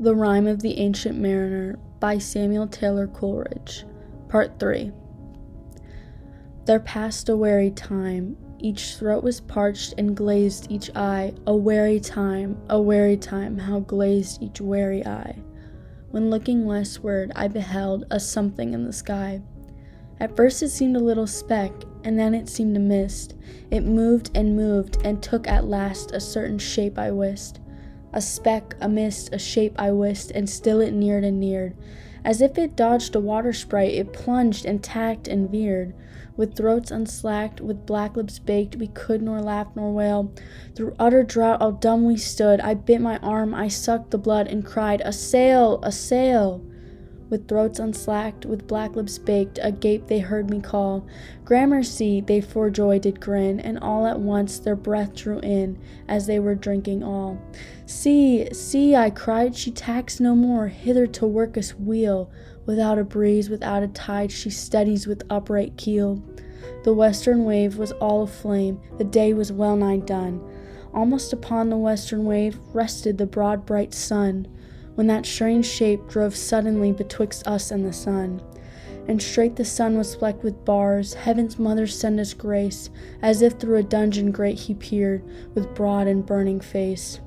The Rime of the Ancient Mariner by Samuel Taylor Coleridge. Part 3. There passed a weary time, each throat was parched and glazed each eye, a weary time, how glazed each weary eye. When looking westward, I beheld a something in the sky. At first it seemed a little speck, and then it seemed a mist. It moved, and took at last a certain shape I wist. A speck, a mist, a shape I wist, and still it neared and neared. As if it dodged a water sprite, it plunged and tacked and veered. With throats unslacked, with black lips baked, we could nor laugh nor wail. Through utter drought all dumb we stood. I bit my arm, I sucked the blood, and cried, "A sail! A sail!" With throats unslacked, with black lips baked, agape they heard me call. Gramercy, they for joy did grin, and all at once their breath drew in, as they were drinking all. "See, see," I cried, "she tacks no more, hither to work us wheel. Without a breeze, without a tide, she steadies with upright keel." The western wave was all aflame, the day was well nigh done. Almost upon the western wave rested the broad bright sun, when that strange shape drove suddenly betwixt us and the sun. And straight the sun was flecked with bars, heaven's mother send us grace, as if through a dungeon grate he peered, with broad and burning face.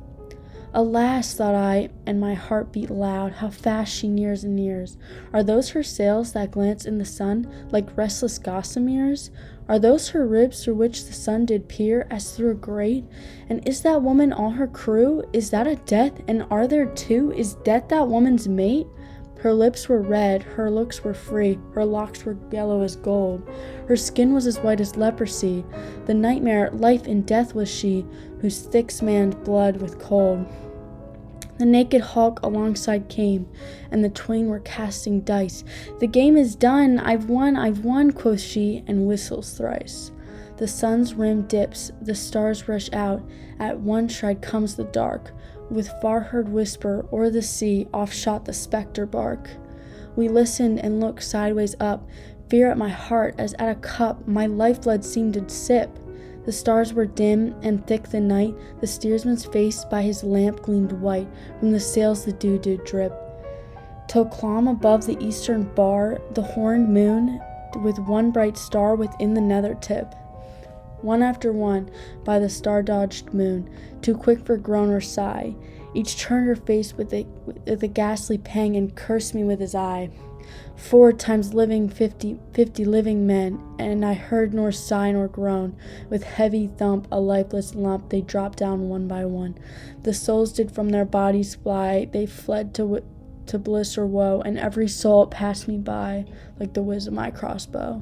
Alas, thought I, and my heart beat loud, how fast she nears and nears. Are those her sails that glance in the sun, like restless gossameres? Are those her ribs through which the sun did peer, as through a grate? And is that woman all her crew? Is that a death, and are there two? Is death that woman's mate? Her lips were red, her looks were free, her locks were yellow as gold. Her skin was as white as leprosy. The nightmare, life and death was she, whose thick manned blood with cold. The naked hulk alongside came, and the twain were casting dice. "The game is done, I've won," quoth she, and whistles thrice. The sun's rim dips, the stars rush out, at one stride comes the dark. With far-heard whisper, o'er the sea, off shot the spectre bark. We listened and looked sideways up, fear at my heart as at a cup my lifeblood seemed to sip. The stars were dim, and thick the night, the steersman's face by his lamp gleamed white, from the sails the dew did drip. Till clomb above the eastern bar the horned moon, with one bright star within the nether tip. One after one, by the star-dodged moon, too quick for groan or sigh, each turned her face with a ghastly pang and cursed me with his eye. 4 times living 50 living men, and I heard nor sigh nor groan. With heavy thump, a lifeless lump, they dropped down one by one. The souls did from their bodies fly, they fled to bliss or woe, and every soul passed me by like the whiz of my crossbow.